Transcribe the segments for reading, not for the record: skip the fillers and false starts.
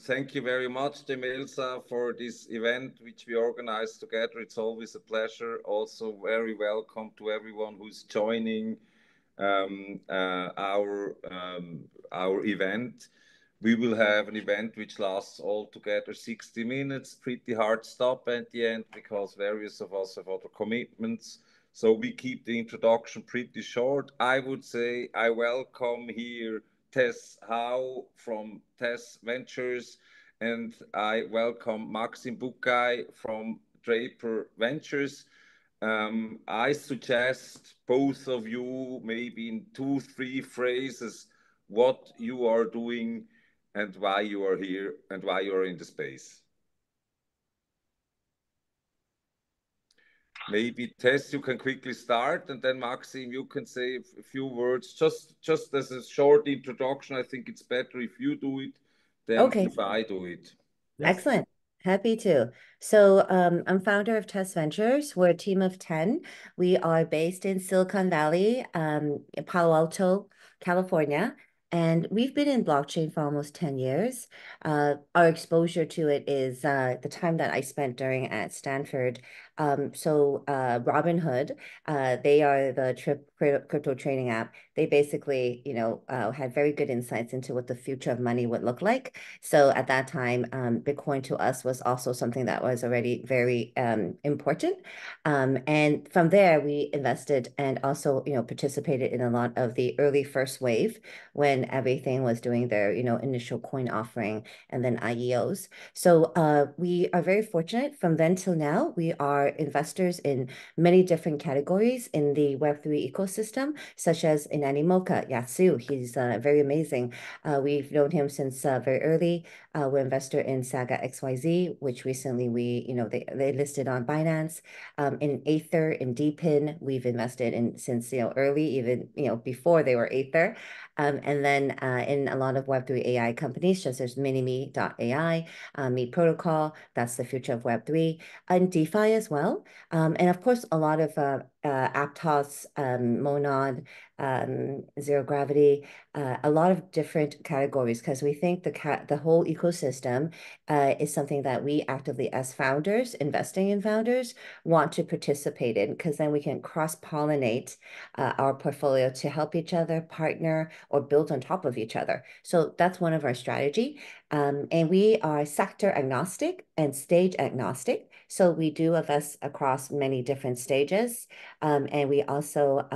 Thank you very much, Demelza, for this event which we organized together. It's always a pleasure. Also, very welcome to everyone who's joining um, uh, our our event. We will have an event which lasts altogether 60 minutes. Pretty hard stop at the end because various of us have other commitments. So we keep the introduction pretty short. I would say I welcome here Tess Howe from Tess Ventures, and I welcome Maxime Bucaille from Draper Ventures. I suggest both of you, maybe in two, three phrases, what you are doing and why you are here and why you are in the space. Maybe Tess, you can quickly start, and then Maxime, you can say a few words, just as a short introduction. I think it's better if you do it than Okay, if I do it. Yes. excellent. Happy to. So I'm founder of Tess Ventures. We're a team of 10. We are based in Silicon Valley, Palo Alto, California. And we've been in blockchain for almost 10 years. Our exposure to it is the time that I spent during at Stanford. Robinhood, they are the crypto trading app. They basically, had very good insights into what the future of money would look like. So at that time, Bitcoin to us was also something that was already very important. And from there, we invested and also, participated in a lot of the early first wave when everything was doing their, initial coin offering and then IEOs. So we are very fortunate from then till now. We are investors in many different categories in the Web3 ecosystem, such as in Animoca, Yatsu. He's very amazing. We've known him since very early. We're investor in Saga XYZ, which recently they listed on Binance. In Aether, in Dpin, we've invested in since early, even before they were Aether. And then in a lot of Web3 AI companies, just as Minimi.ai, Me Protocol, that's the future of Web3, and DeFi as well. And of course, a lot of Aptos, Monad, Zero Gravity, a lot of different categories, because we think the whole ecosystem is something that we actively, as founders, investing in founders, want to participate in, because then we can cross-pollinate our portfolio to help each other, partner, or build on top of each other. So that's one of our strategy. And we are sector agnostic and stage agnostic. So we do invest across many different stages. And we also,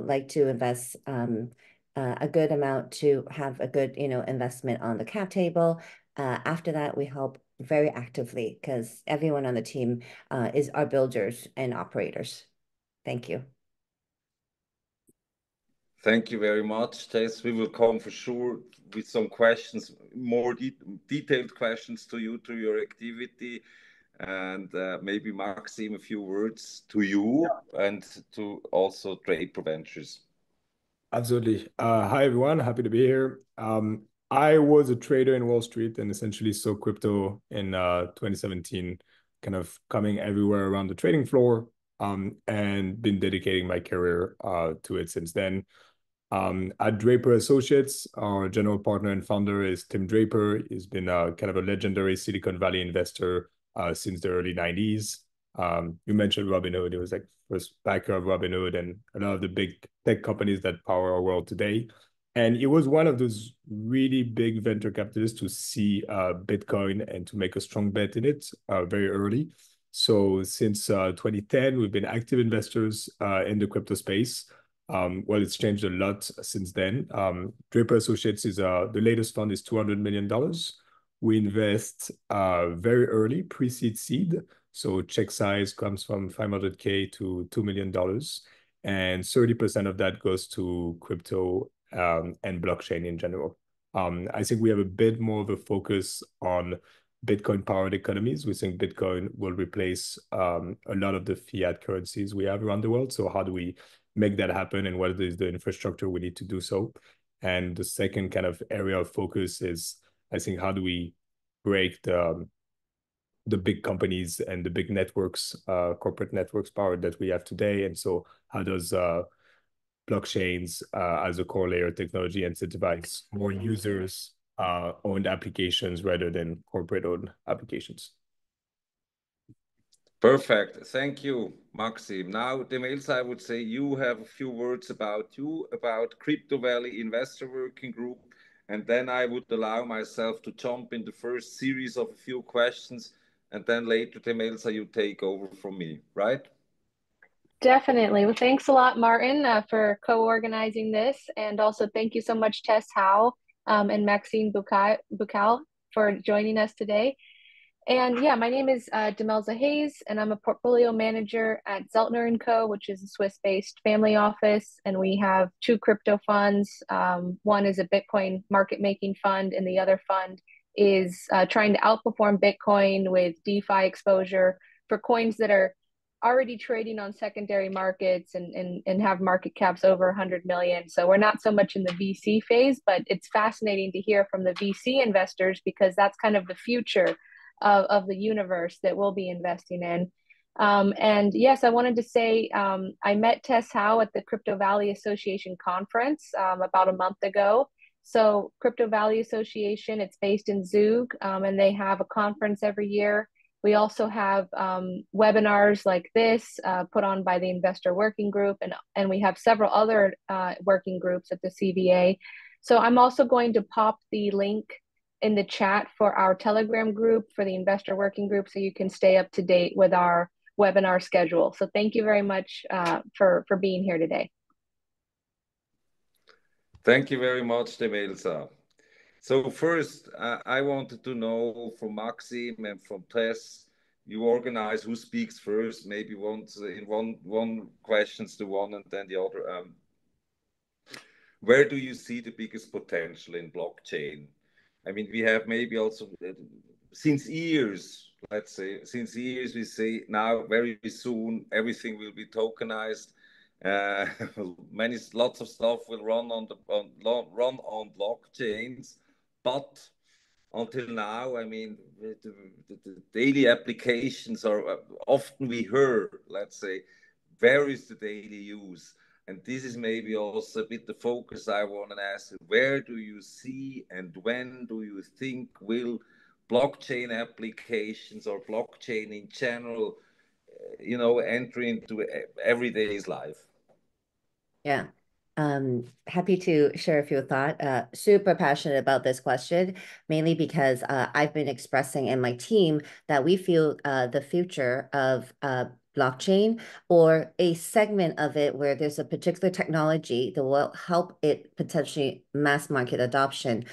like to invest a good amount to have a good, investment on the cap table. After that, we help very actively because everyone on the team is our builders and operators. Thank you. Thank you very much, Tess. We will come for sure with some questions, more detailed questions to you, to your activity. And maybe Maxime, a few words to you and to also Draper Ventures. Absolutely. Hi, everyone. Happy to be here. I was a trader in Wall Street and essentially saw crypto in 2017, kind of coming everywhere around the trading floor, and been dedicating my career to it since then. At Draper Associates, our general partner and founder is Tim Draper. He's been kind of a legendary Silicon Valley investor since the early 90s. You mentioned Robinhood. It was like first backer of Robinhood and a lot of the big tech companies that power our world today. And it was one of those really big venture capitalists to see Bitcoin and to make a strong bet in it very early. So since 2010, we've been active investors in the crypto space. Well, it's changed a lot since then. Draper Associates is the latest fund is $200 million. We invest very early, pre-seed seed. So check size comes from 500K to $2 million. And 30% of that goes to crypto and blockchain in general. I think we have a bit more of a focus on Bitcoin-powered economies. We think Bitcoin will replace a lot of the fiat currencies we have around the world. So how do we make that happen, and what is the infrastructure we need to do so? And the second kind of area of focus is, I think, how do we break the big companies and the big networks, corporate networks power that we have today? And so how does blockchains as a core layer technology incentivize more users owned applications rather than corporate owned applications. Perfect. Thank you, Maxime. Now, Demelza, I would say you have a few words about Crypto Valley Investor Working Group, and then I would allow myself to jump in the first series of a few questions, and then later, Demelza, you take over from me, right? Definitely. Well, thanks a lot, Martin, for co-organizing this. And also thank you so much, Tess Howe and Maxime Bucaille for joining us today. And yeah, my name is Demelza Hayes, and I'm a portfolio manager at Zeltner & Co., which is a Swiss-based family office. And we have two crypto funds. One is a Bitcoin market-making fund, and the other fund is trying to outperform Bitcoin with DeFi exposure for coins that are already trading on secondary markets and have market caps over 100 million. So we're not so much in the VC phase, but it's fascinating to hear from the VC investors because that's kind of the future of the universe that we'll be investing in. And yes, I wanted to say I met Tess Howe at the Crypto Valley Association conference about a month ago. So Crypto Valley Association, it's based in Zug, and they have a conference every year. We also have webinars like this put on by the Investor Working Group, and we have several other working groups at the CVA. So I'm also going to pop the link in the chat for our Telegram group for the Investor Working Group so you can stay up to date with our webinar schedule. So thank you very much for being here today. Thank you very much, Demelza. So first, I wanted to know from Maxime and from Tess, you organize who speaks first, maybe once in one questions to one and then the other. Where do you see the biggest potential in blockchain? I mean, we have maybe also since years, let's say, since years we say now very soon everything will be tokenized. Lots of stuff will run on blockchains. But until now, I mean, the daily applications are often we heard, let's say, where is the daily use? And this is maybe also a bit the focus I want to ask. Where do you see and when do you think will blockchain applications or blockchain in general, enter into everyday's life? Yeah. Happy to share a few thoughts. Super passionate about this question, mainly because I've been expressing in my team that we feel the future of blockchain or a segment of it where there's a particular technology that will help it potentially mass market adoption.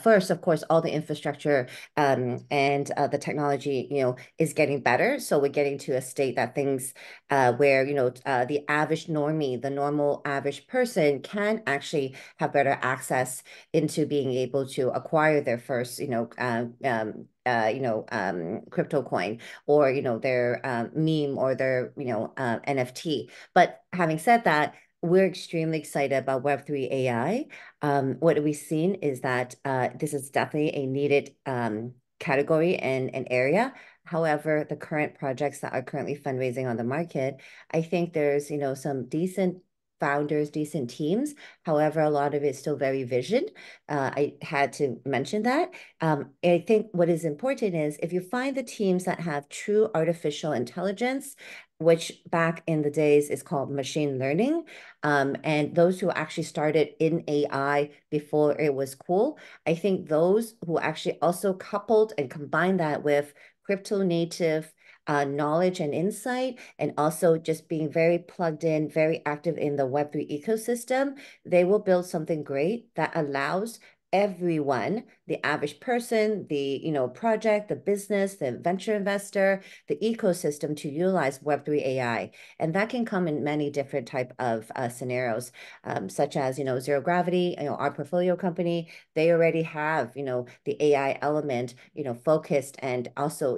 First, of course, all the infrastructure and the technology, is getting better. So we're getting to a state that things where, the average normie, the normal average person can actually have better access into being able to acquire their first, crypto coin or, their meme or their, NFT. But having said that, we're extremely excited about Web3 AI. What we've seen is that this is definitely a needed category and an area. However, the current projects that are currently fundraising on the market, I think there's, some decent founders, decent teams. However, a lot of it is still very vision. I had to mention that. I think what is important is if you find the teams that have true artificial intelligence, which back in the days is called machine learning, and those who actually started in AI before it was cool, I think those who actually also coupled and combined that with crypto native knowledge and insight, and also just being very plugged in, very active in the Web3 ecosystem, they will build something great that allows everyone, the average person, the project, the business, the venture investor, the ecosystem to utilize Web3 AI. And that can come in many different type of scenarios, such as, Zero Gravity, our portfolio company, they already have, the AI element, focused and also,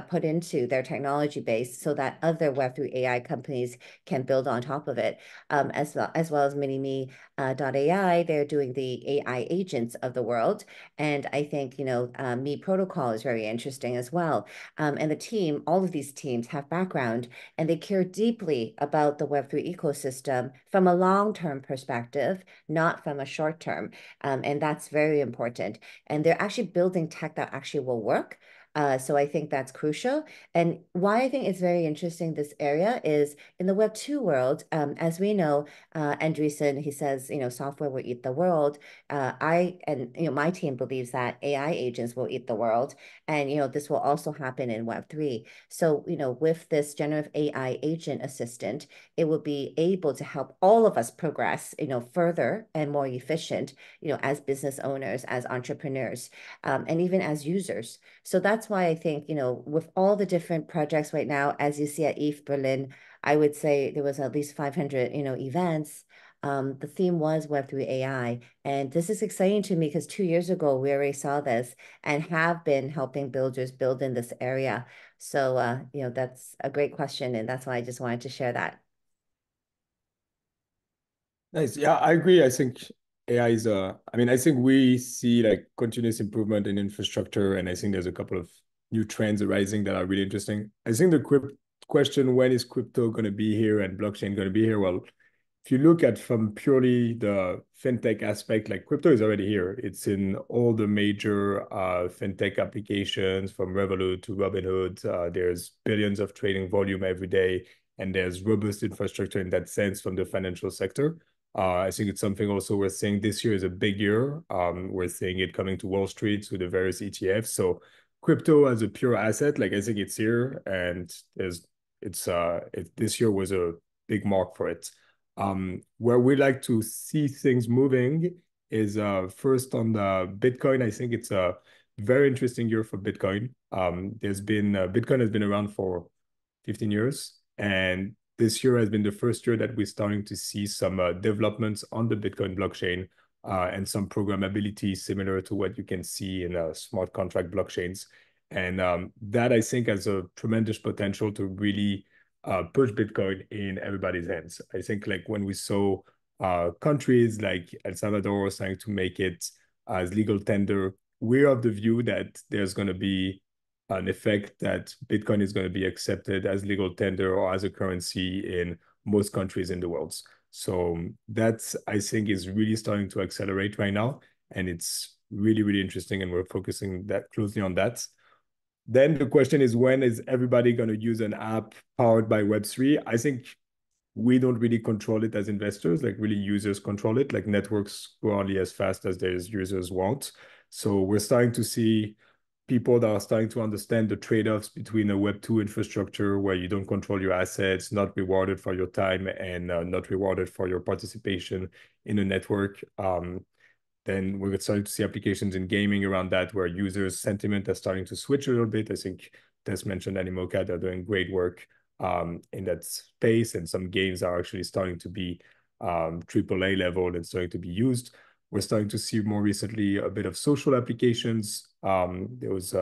put into their technology base so that other Web3 AI companies can build on top of it. As well as Mini.ai, they're doing the AI agents of the world. And I think, Me Protocol is very interesting as well. And the team, all of these teams have background and they care deeply about the Web3 ecosystem from a long-term perspective, not from a short-term. And that's very important. And they're actually building tech that actually will work. So I think that's crucial. And why I think it's very interesting, this area, is in the Web2 world, as we know, Andreessen, he says, software will eat the world. My team believes that AI agents will eat the world. And, this will also happen in Web3. So, with this generative AI agent assistant, it will be able to help all of us progress, further and more efficient, as business owners, as entrepreneurs, and even as users. So that's why I think, with all the different projects right now, as you see at ETH Berlin, I would say there was at least 500, events. The theme was Web3 AI. And this is exciting to me because 2 years ago, we already saw this and have been helping builders build in this area. So, that's a great question. And that's why I just wanted to share that. Nice. Yeah, I agree. I think AI is I think we see like continuous improvement in infrastructure, and I think there's a couple of new trends arising that are really interesting. I think the question, when is crypto going to be here and blockchain going to be here? Well, if you look at from purely the fintech aspect, like crypto is already here. It's in all the major fintech applications from Revolut to Robinhood. There's billions of trading volume every day, and there's robust infrastructure in that sense from the financial sector. I think it's something also we're seeing this year is a big year. We're seeing it coming to Wall Street through the various ETFs. So crypto as a pure asset, like I think it's here, and this year was a big mark for it. Where we like to see things moving is first on the Bitcoin. I think it's a very interesting year for Bitcoin. Bitcoin has been around for 15 years, and this year has been the first year that we're starting to see some developments on the Bitcoin blockchain and some programmability similar to what you can see in smart contract blockchains. And that I think has a tremendous potential to really push Bitcoin in everybody's hands. I think like when we saw countries like El Salvador starting to make it as legal tender, we're of the view that there's going to be an effect that Bitcoin is going to be accepted as legal tender or as a currency in most countries in the world. So that's, I think, is really starting to accelerate right now. And it's really, really interesting. And we're focusing that closely on that. Then the question is, when is everybody going to use an app powered by Web3? I think we don't really control it as investors, like really users control it. Like networks go only as fast as their users want. So we're starting to see people that are starting to understand the trade-offs between a Web2 infrastructure where you don't control your assets, not rewarded for your time, and not rewarded for your participation in a network. Then we're starting to see applications in gaming around that where users' sentiment is starting to switch a little bit. I think Tess mentioned Animoca, they're doing great work in that space, and some games are actually starting to be AAA level and starting to be used. We're starting to see more recently a bit of social applications. There was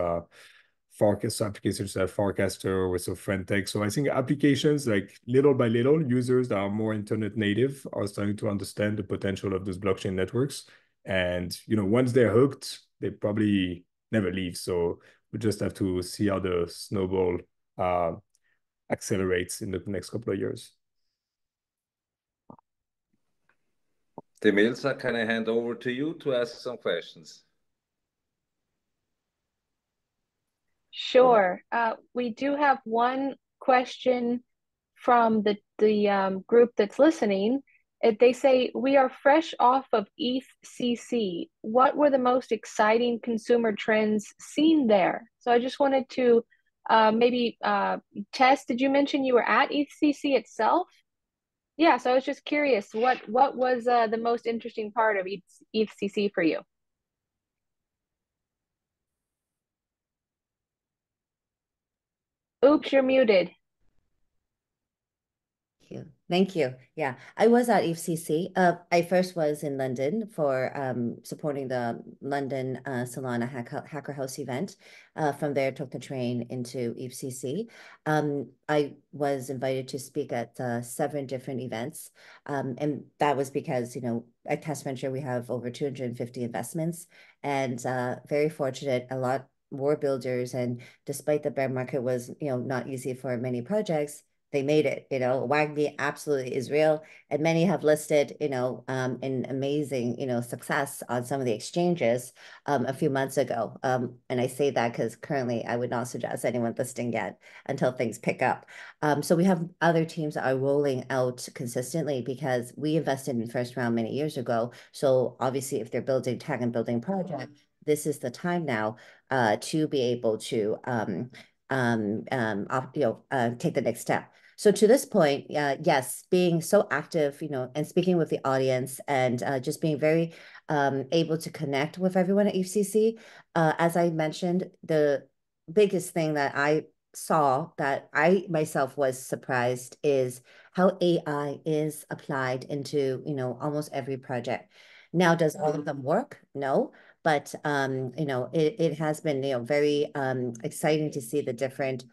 forecast applications like Forecaster with some friend tech. So I think applications like little by little, users that are more internet native are starting to understand the potential of those blockchain networks. And once they're hooked, they probably never leave. So we just have to see how the snowball accelerates in the next couple of years. Demelza, can I hand over to you to ask some questions? Sure. We do have one question from the group that's listening. They say, we are fresh off of ETHCC. What were the most exciting consumer trends seen there? So I just wanted to maybe, Tess, did you mention you were at ETHCC itself? Yeah, so I was just curious, what was the most interesting part of ETHCC for you? Oops, you're muted. you. Thank you. Yeah, I was at EFCC. I first was in London for supporting the London Solana Hacker House event. From there, took the train into EFCC. I was invited to speak at 7 different events. And that was because, at Tess Venture, we have over 250 investments and very fortunate, a lot more builders. And despite the bear market was, not easy for many projects, they made it. WAGMI absolutely is real, and many have listed, in amazing, success on some of the exchanges a few months ago. And I say that because currently I would not suggest anyone listing yet until things pick up. So we have other teams that are rolling out consistently because we invested in first round many years ago. So obviously, if they're building tech and building project, this is the time now to be able to take the next step. So to this point, yes, being so active, and speaking with the audience and just being very able to connect with everyone at UCC. As I mentioned, the biggest thing that I saw that I myself was surprised is how AI is applied into, almost every project. Now, does all of them work? No. But it has been very exciting to see the different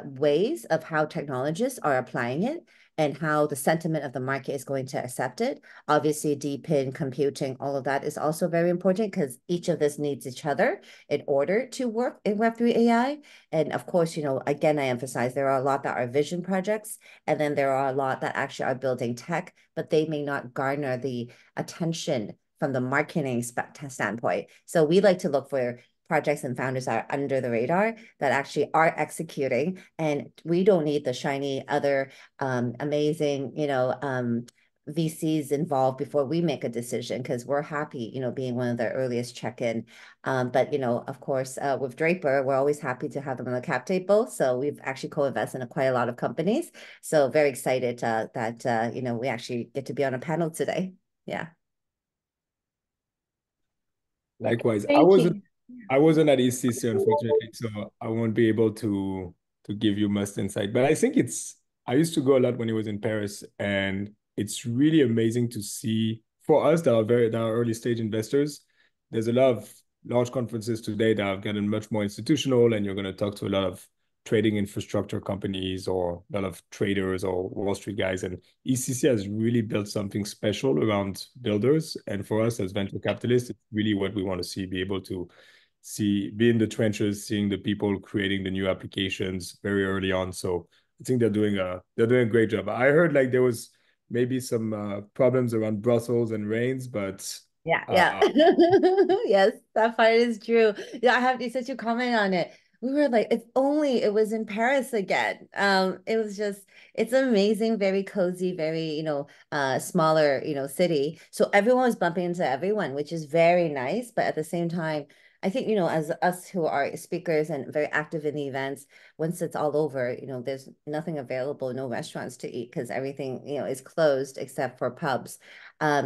ways of how technologists are applying it and how the sentiment of the market is going to accept it. Obviously, DeepIn, computing, all of that is also very important because each of this needs each other in order to work in Web3 AI. And of course, again, I emphasize there are a lot that are vision projects, and then there are a lot that actually are building tech, but they may not garner the attention from the marketing standpoint. So we like to look for projects and founders that are under the radar that actually are executing, and we don't need the shiny other amazing, VCs involved before we make a decision because we're happy, being one of the earliest check-in. But, of course, with Draper, we're always happy to have them on the cap table. So we've actually co-invested in quite a lot of companies. So very excited that, we actually get to be on a panel today. Yeah. Likewise, Thank you. I wasn't at ECC, unfortunately, so I won't be able to give you much insight. But I think I used to go a lot when I was in Paris, and it's really amazing to see for us that are early stage investors. There's a lot of large conferences today that have gotten much more institutional, and you're going to talk to a lot of trading infrastructure companies or a lot of traders or Wall Street guys. And ECC has really built something special around builders. And for us as venture capitalists, it's really what we want to see, be able to be in the trenches, seeing the people creating the new applications very early on. So I think they're doing a great job. I heard like there was maybe some problems around Brussels and rains, but yeah. Yes, that part is true. Yeah, I have to such a comment on it. We were like, if only it was in Paris again. It's amazing, very cozy, very, smaller, city. So everyone was bumping into everyone, which is very nice. But at the same time, I think, as us who are speakers and very active in the events, once it's all over, there's nothing available, no restaurants to eat because everything, is closed except for pubs.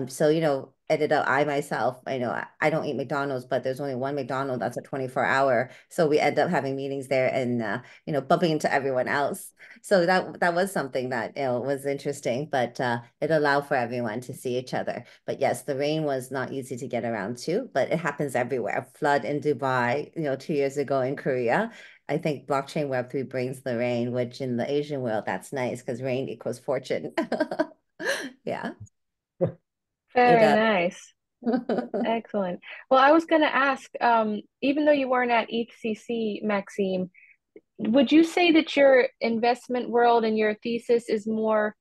So, ended up, I myself, I don't eat McDonald's, but there's only one McDonald's that's a 24-hour. So we end up having meetings there and, bumping into everyone else. So that was something that, was interesting, but it allowed for everyone to see each other. But yes, the rain was not easy to get around too, but it happens everywhere. Flood in Dubai, 2 years ago in Korea. I think blockchain Web3 brings the rain, which in the Asian world, that's nice because rain equals fortune. Yeah. Very nice. Excellent. Well, I was going to ask, even though you weren't at ECC, Maxime, would you say that your investment world and your thesis is more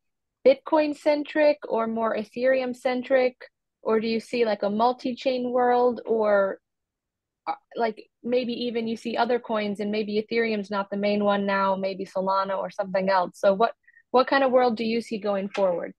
Bitcoin centric or more Ethereum centric? Or do you see like a multi-chain world, or like maybe even you see other coins and maybe Ethereum's not the main one now, maybe Solana or something else? So what kind of world do you see going forward?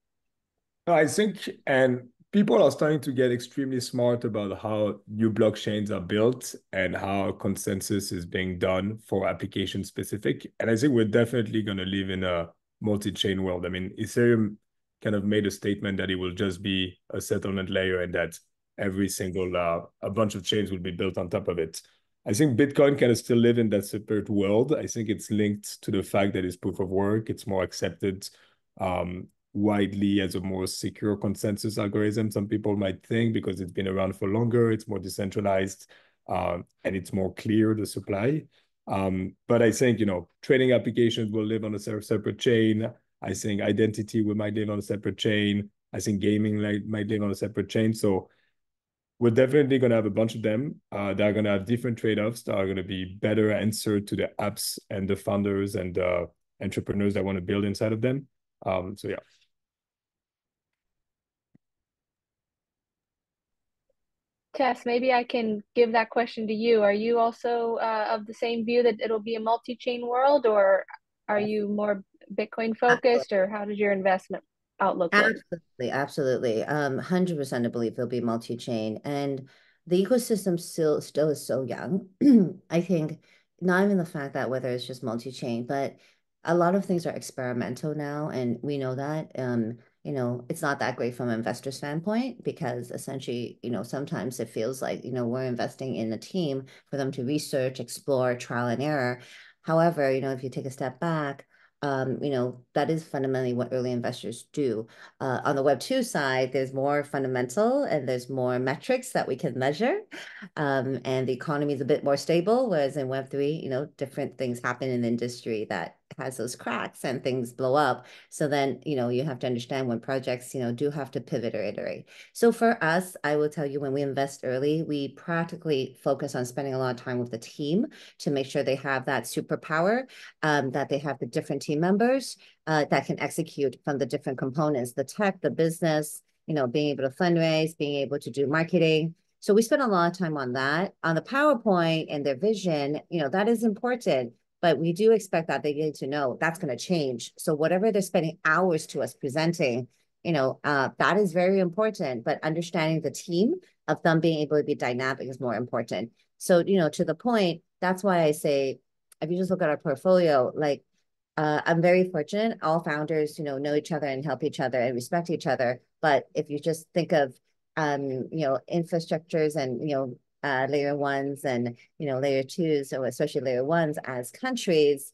I think, and people are starting to get extremely smart about how new blockchains are built and how consensus is being done for application specific. And I think we're definitely going to live in a multi-chain world. I mean, Ethereum kind of made a statement that it will just be a settlement layer and that every single, a bunch of chains will be built on top of it. I think Bitcoin kind of still live in that separate world. I think it's linked to the fact that it's proof of work. It's more accepted widely as a more secure consensus algorithm. Some people might think because it's been around for longer, it's more decentralized, and it's more clear, the supply. But I think, trading applications will live on a separate chain. I think identity might live on a separate chain. I think gaming might live on a separate chain. So we're definitely going to have a bunch of them that are going to have different trade-offs that are going to be better answered to the apps and the founders and entrepreneurs that want to build inside of them. So yeah. Tess, maybe I can give that question to you. Are you also of the same view that it'll be a multi-chain world, or are you more Bitcoin focused, or how does your investment outlook look? Absolutely. 100% I believe there'll be multi-chain, and the ecosystem still is so young. I think not even the fact that whether it's just multi-chain, but a lot of things are experimental now, and we know that. It's not that great from an investor standpoint because essentially, sometimes it feels like, we're investing in a team for them to research, explore, trial and error. However, if you take a step back, that is fundamentally what early investors do. On the Web2 side, there's more fundamental and there's more metrics that we can measure. And the economy is a bit more stable, whereas in Web3, different things happen in the industry that has those cracks and things blow up. So then, you have to understand when projects, do have to pivot or iterate. So for us, I will tell you, when we invest early, we practically focus on spending a lot of time with the team to make sure they have that superpower, that they have the different team members that can execute from the different components, the tech, the business, being able to fundraise, being able to do marketing. So we spend a lot of time on that. On the PowerPoint and their vision, that is important, but we do expect that they need to know that's going to change. So whatever they're spending hours to us presenting, that is very important, but understanding the team of them being able to be dynamic is more important. So, to the point, that's why I say, if you just look at our portfolio, like, I'm very fortunate. All founders, know each other and help each other and respect each other. But if you just think of, infrastructures and, layer ones and, layer twos, or especially layer ones as countries,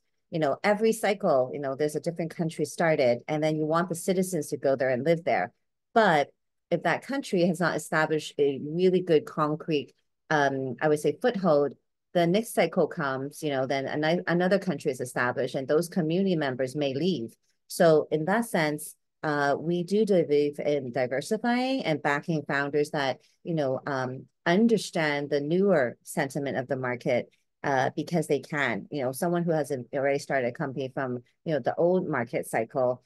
every cycle, there's a different country started, and then you want the citizens to go there and live there. But if that country has not established a really good concrete, I would say, foothold, the next cycle comes, then another country is established, and those community members may leave. So in that sense, we do believe in diversifying and backing founders that, understand the newer sentiment of the market, because they can. Someone who has already started a company from, the old market cycle,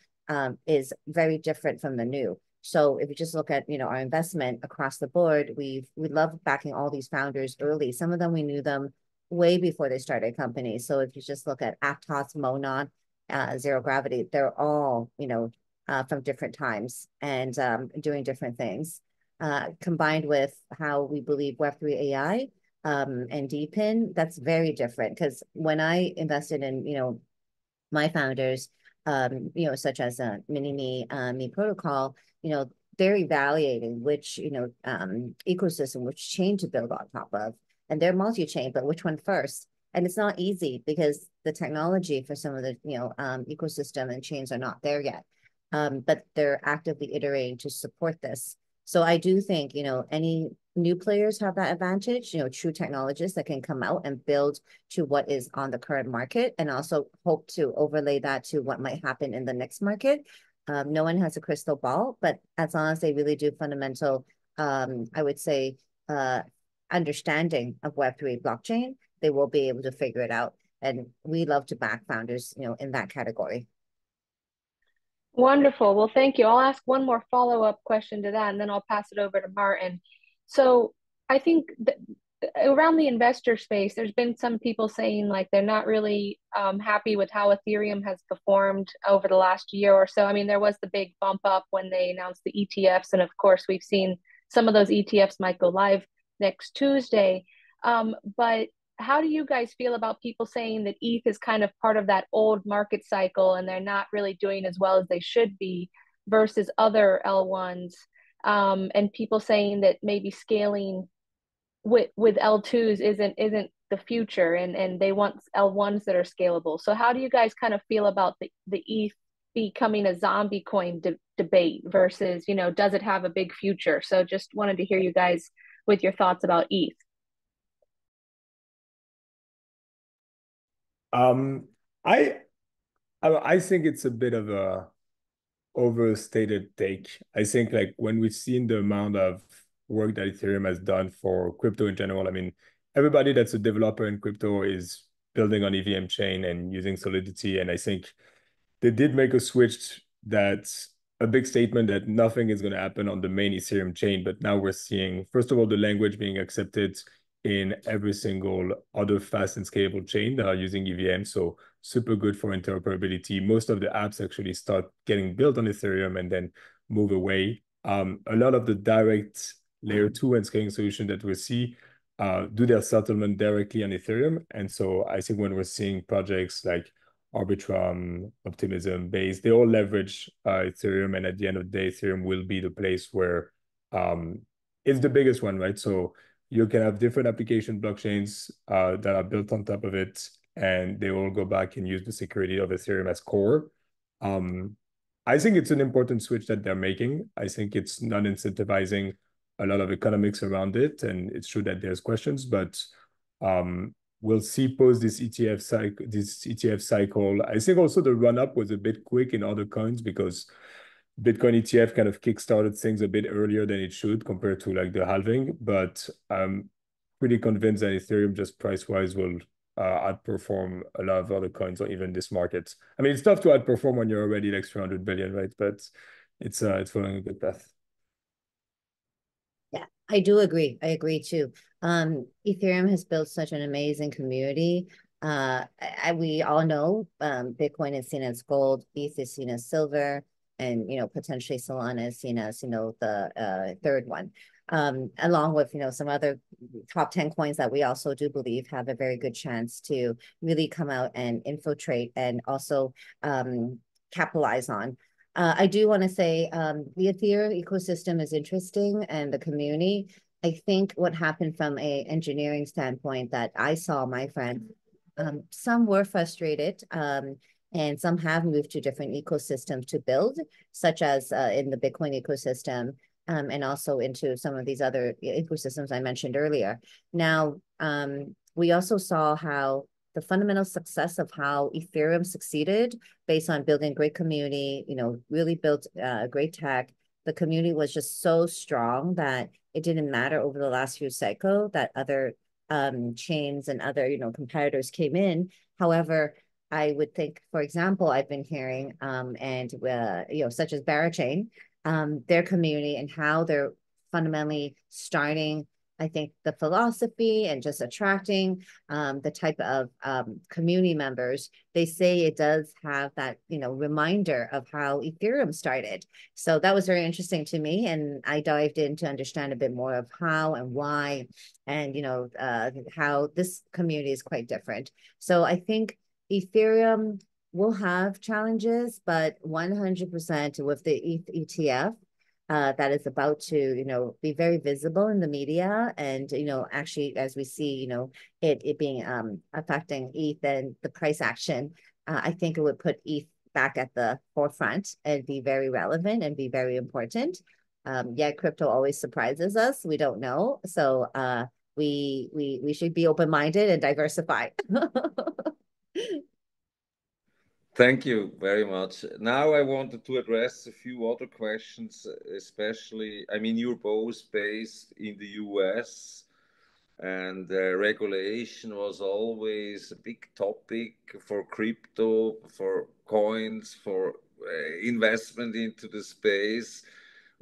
is very different from the new. So if you just look at, our investment across the board, we love backing all these founders early. Some of them, we knew them way before they started companies. So if you just look at Aptos, Monon, Zero Gravity, they're all, from different times and doing different things. Combined with how we believe Web3 AI and Deepin, that's very different. Because when I invested in, my founders, such as Mini-Me, Me Protocol, they're evaluating which, ecosystem, which chain to build on top of. And they're multi-chain, but which one first? And it's not easy because the technology for some of the, ecosystem and chains are not there yet. But they're actively iterating to support this. So I do think, any new players have that advantage, true technologists that can come out and build to what is on the current market, and also hope to overlay that to what might happen in the next market. No one has a crystal ball, but as long as they really do fundamental, I would say, understanding of Web3 blockchain, they will be able to figure it out. And we love to back founders, in that category. Wonderful. Well, thank you. I'll ask one more follow-up question to that, and then I'll pass it over to Martin. So I think that around the investor space, there's been some people saying like they're not really happy with how Ethereum has performed over the last year or so. I mean, there was the big bump up when they announced the ETFs, and of course, we've seen some of those ETFs might go live next Tuesday. But how do you guys feel about people saying that ETH is kind of part of that old market cycle and they're not really doing as well as they should be versus other L1s, and people saying that maybe scaling with L2s isn't the future, and they want L1s that are scalable. So how do you guys kind of feel about the ETH becoming a zombie coin debate versus, does it have a big future? So just wanted to hear you guys with your thoughts about ETH. I think it's a bit of a overstated take. I think like when we've seen the amount of work that Ethereum has done for crypto in general, I mean, everybody that's a developer in crypto is building on EVM chain and using Solidity. And I think they did make a switch that's a big statement that nothing is going to happen on the main Ethereum chain. But now we're seeing, first of all, the language being accepted in every single other fast and scalable chain that are using EVM. So super good for interoperability. Most of the apps actually start getting built on Ethereum and then move away. A lot of the direct layer 2 and scaling solution that we see do their settlement directly on Ethereum. And so I think when we're seeing projects like Arbitrum, Optimism, Base, they all leverage Ethereum. And at the end of the day, Ethereum will be the place where it's the biggest one, right? So you can have different application blockchains that are built on top of it, and they all go back and use the security of Ethereum as core. I think it's an important switch that they're making. I think it's not incentivizing a lot of economics around it, and it's true that there's questions, but we'll see post this ETF cycle. I think also the run up was a bit quick in other coins because Bitcoin ETF kind of kickstarted things a bit earlier than it should compared to like the halving, but I'm pretty convinced that Ethereum just price-wise will outperform a lot of other coins or even this market. I mean, it's tough to outperform when you're already like 300 billion, right? But it's following a good path. Yeah, I do agree. I agree too. Ethereum has built such an amazing community. We all know Bitcoin is seen as gold, ETH is seen as silver, and potentially Solana is seen as the third one. Along with some other top 10 coins that we also do believe have a very good chance to really come out and infiltrate and also capitalize on. I do want to say the Ethereum ecosystem is interesting and the community. I think what happened from an engineering standpoint that I saw, my friend, some were frustrated and some have moved to different ecosystems to build, such as in the Bitcoin ecosystem and also into some of these other ecosystems I mentioned earlier. Now, we also saw how the fundamental success of how Ethereum succeeded based on building great community, really built great tech. The community was just so strong that it didn't matter over the last few cycles that other chains and other, competitors came in. However, I would think, for example, I've been hearing such as Barachain, their community and how they're fundamentally starting, I think, the philosophy and just attracting the type of community members. They say it does have that, reminder of how Ethereum started. So that was very interesting to me. And I dived in to understand a bit more of how and why, and, how this community is quite different. So I think Ethereum will have challenges, but 100% with the ETH ETF, that is about to, be very visible in the media. And, actually, as we see, it being affecting ETH and the price action, I think it would put ETH back at the forefront and be very relevant and be very important. Crypto always surprises us. We don't know. So we should be open-minded and diversify. Thank you very much. Now I wanted to address a few other questions, especially, I mean, you're both based in the US, and regulation was always a big topic for crypto, for coins, for investment into the space,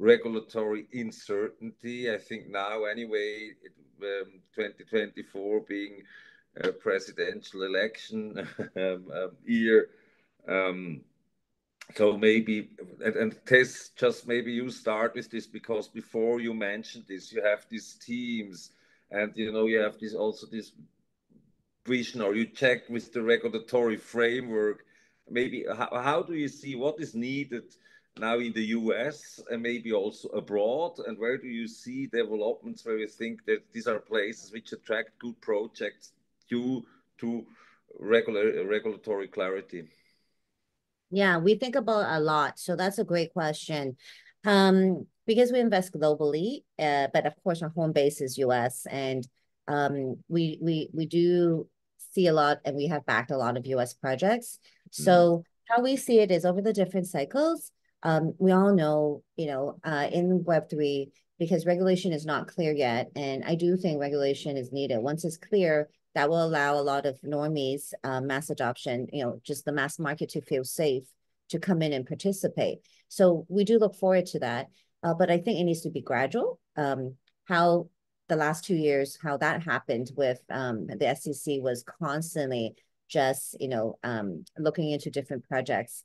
regulatory uncertainty. I think now, anyway, 2024 being a presidential election year. So maybe, and Tess, just maybe you start with this, because before you mentioned this, you have these teams, and you have this also this vision, or you check with the regulatory framework. Maybe how do you see what is needed now in the US and maybe also abroad, and where do you see developments where you think that these are places which attract good projects due to regulatory clarity? Yeah, we think about a lot. So that's a great question. Because we invest globally, but of course our home base is US, and we do see a lot, and we have backed a lot of US projects. So how we see it is over the different cycles. We all know, in Web3, because regulation is not clear yet, and I do think regulation is needed. Once it's clear, that will allow a lot of normies, mass adoption, just the mass market to feel safe to come in and participate. So we do look forward to that. But I think it needs to be gradual. How the last 2 years, how that happened with the SEC was constantly just, looking into different projects,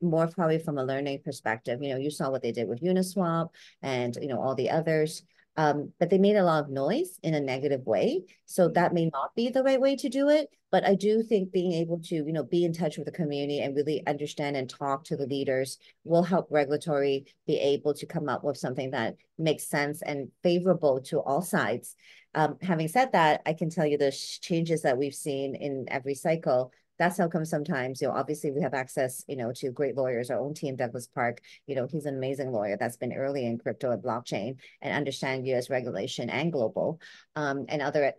more probably from a learning perspective. You saw what they did with Uniswap and, all the others. But they made a lot of noise in a negative way. So that may not be the right way to do it. But I do think being able to, be in touch with the community and really understand and talk to the leaders will help regulatory be able to come up with something that makes sense and favorable to all sides. Having said that, I can tell you the changes that we've seen in every cycle. That's how come sometimes, obviously we have access, to great lawyers, our own team, Douglas Park, he's an amazing lawyer that's been early in crypto and blockchain and understand US regulation and global, and other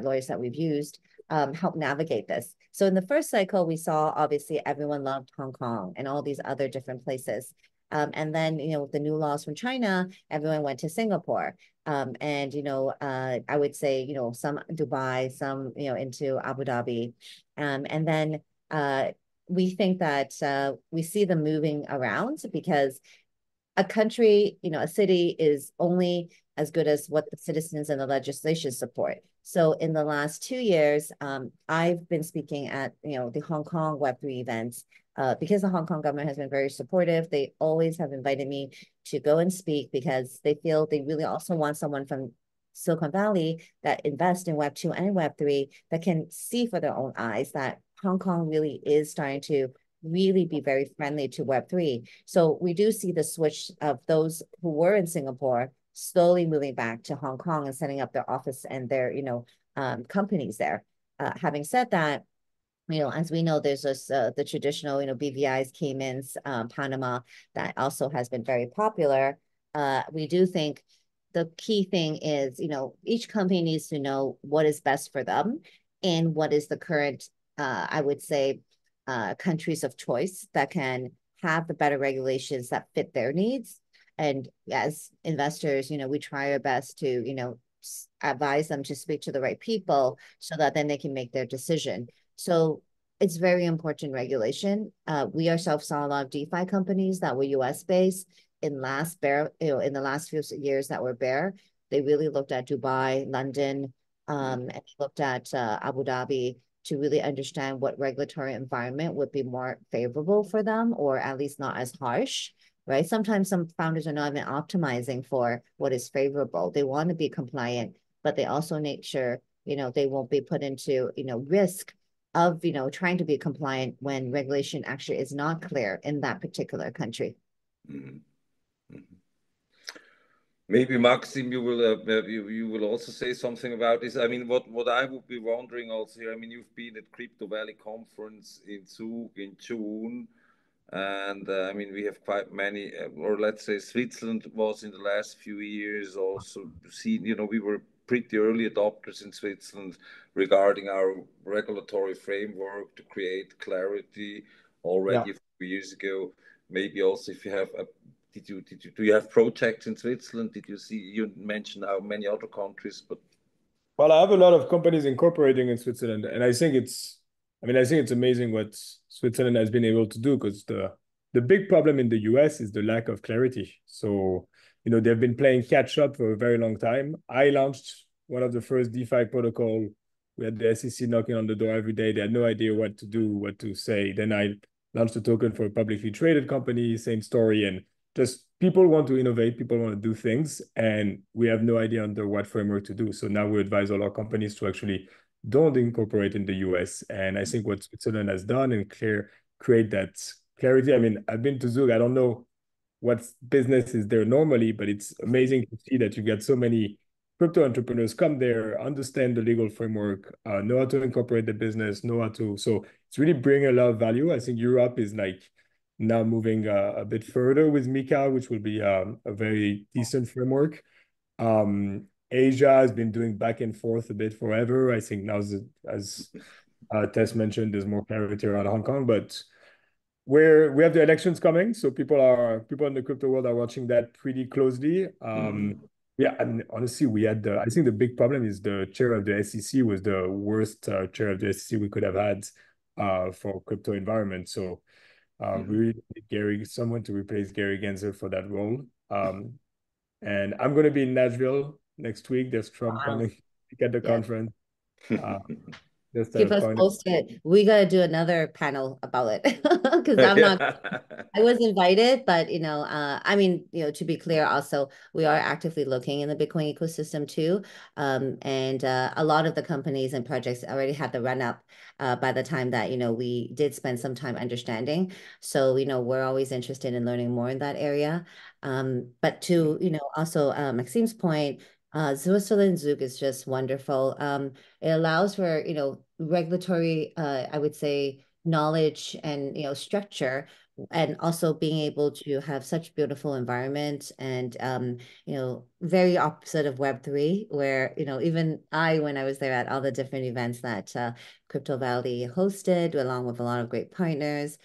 lawyers that we've used help navigate this. So in the first cycle, we saw obviously everyone loved Hong Kong and all these other different places. And then, the new laws from China, everyone went to Singapore. And, I would say, some Dubai, some, into Abu Dhabi. And then we think that we see them moving around because a country, a city is only as good as what the citizens and the legislation support. So in the last 2 years, I've been speaking at, the Hong Kong Web3 events, because the Hong Kong government has been very supportive. They always have invited me to go and speak because they feel they really also want someone from Silicon Valley that invest in Web2 and Web3 that can see for their own eyes that Hong Kong really is starting to really be very friendly to Web3. So we do see the switch of those who were in Singapore slowly moving back to Hong Kong and setting up their office and their, companies there. Having said that, as we know, there's this, the traditional, BVI's, Caymans, Panama, that also has been very popular. We do think the key thing is, each company needs to know what is best for them and what is the current, I would say, countries of choice that can have the better regulations that fit their needs. And as investors, we try our best to, advise them to speak to the right people so that then they can make their decision. So it's very important regulation. We ourselves saw a lot of DeFi companies that were US based in in the last few years that were bear. They really looked at Dubai, London, and looked at Abu Dhabi to really understand what regulatory environment would be more favorable for them, or at least not as harsh, right? Sometimes some founders are not even optimizing for what is favorable. They want to be compliant, but they also make sure, they won't be put into, risk of, trying to be compliant when regulation actually is not clear in that particular country. Mm-hmm. Maybe Maxime, you will also say something about this. I mean, what I would be wondering also here. I mean, you've been at Crypto Valley conference in Zug in June, and I mean, we have quite many, or let's say Switzerland was in the last few years also seen. We were pretty early adopters in Switzerland regarding our regulatory framework to create clarity already a few years ago. Maybe also if you have a do you have projects in Switzerland? Did you see, you mentioned how many other countries, but well, I have a lot of companies incorporating in Switzerland, and I think it's amazing what Switzerland has been able to do, because the big problem in the US is the lack of clarity. So, they've been playing catch up for a very long time. I launched one of the first DeFi protocol. We had the SEC knocking on the door every day. They had no idea what to do, what to say. Then I launched a token for a publicly traded company, same story. And just people want to innovate, people want to do things, and we have no idea under what framework to do. So now we advise all our companies to actually don't incorporate in the US. And I think what Switzerland has done and create that clarity. I mean, I've been to Zug. I don't know what business is there normally, but it's amazing to see that you get so many crypto entrepreneurs come there, understand the legal framework, know how to incorporate the business, know how to, so it's really bringing a lot of value. I think Europe is like now moving a bit further with MiCA, which will be a very decent framework. Asia has been doing back and forth a bit forever. I think now, as Tess mentioned, there's more clarity around Hong Kong, but we have the elections coming, so people in the crypto world are watching that pretty closely. Yeah, and honestly, we had I think the big problem is the chair of the SEC was the worst chair of the SEC we could have had for crypto environment. So we really need someone to replace Gary Gensler for that role. And I'm going to be in Nashville next week. There's Trump coming at the conference. Keep us posted. We got to do another panel about it because I'm not. I was invited, but I mean, to be clear, also we are actively looking in the Bitcoin ecosystem too, and a lot of the companies and projects already had the run up by the time that we did spend some time understanding. So we're always interested in learning more in that area. But to also Maxime's point. Switzerland Zug is just wonderful. It allows for, regulatory, I would say, knowledge and, structure, and also being able to have such beautiful environments and, very opposite of Web3, where, even when I was there at all the different events that Crypto Valley hosted, along with a lot of great partners,